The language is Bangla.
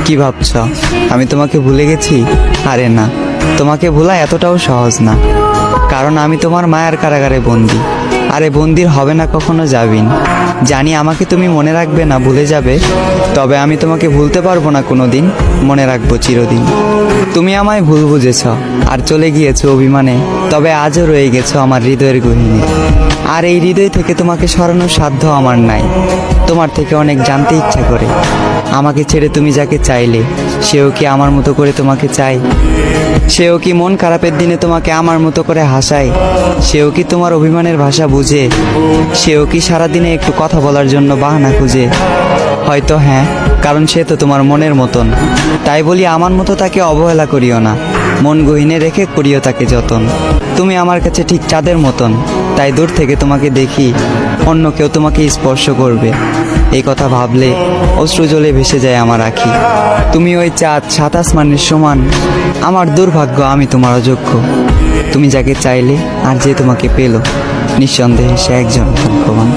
কি ভাবছ আমি তোমাকে ভুলে গেছি? আরে না, তোমাকে ভোলা এতটাও সহজ না, কারণ আমি তোমার মায়ার কারাগারে বন্দি। আরে বন্দির হবে না, কখনো যাবিন। জানি আমাকে তুমি মনে রাখবে না, ভুলে যাবে, তবে আমি তোমাকে ভুলতে পারবো না কোনো দিন, মনে রাখবো চিরদিন। তুমি আমায় ভুল বুঝেছ আর চলে গিয়েছো অভিমানে, তবে আজও রয়ে গেছো আমার হৃদয়ের গহীনে। আর এই হৃদয় থেকে তোমাকে সরানোর সাধ্য আমার নাই। তোমার থেকে অনেক জানতে ইচ্ছা করে, আমাকে ছেড়ে তুমি যাকে চাইলে, সেও কি আমার মতো করে তোমাকে চায়? সেও কি মন খারাপের দিনে তোমাকে আমার মতো করে হাসায়? সেও কি তোমার অভিমানের ভাষা বুঝে? সেও কি সারাদিনে একটু কথা বলার জন্য বাহানা খুঁজে? হয়তো হ্যাঁ, কারণ সে তো তোমার মনের মতন। তাই বলি আমার মতো তাকে অবহেলা করিও না, মন গহীনে রেখে করিও তাকে যতন। তুমি আমার কাছে ঠিক চাঁদের মতন, তাই দূর থেকে তোমাকে দেখি অন্য কেউ তোমাকে স্পর্শ করবে, এই কথা ভাবলে অশ্রু জলে ভেসে যায় আমার আঁখি। তুমি ওই চাঁদ, সাত আসমানের সমান, আমার দুর্ভাগ্য আমি তোমার অযোগ্য। তুমি যাকে চাইলে আর যে তোমাকে পেল, নিঃসন্দেহে সে একজন ভাগ্যবান।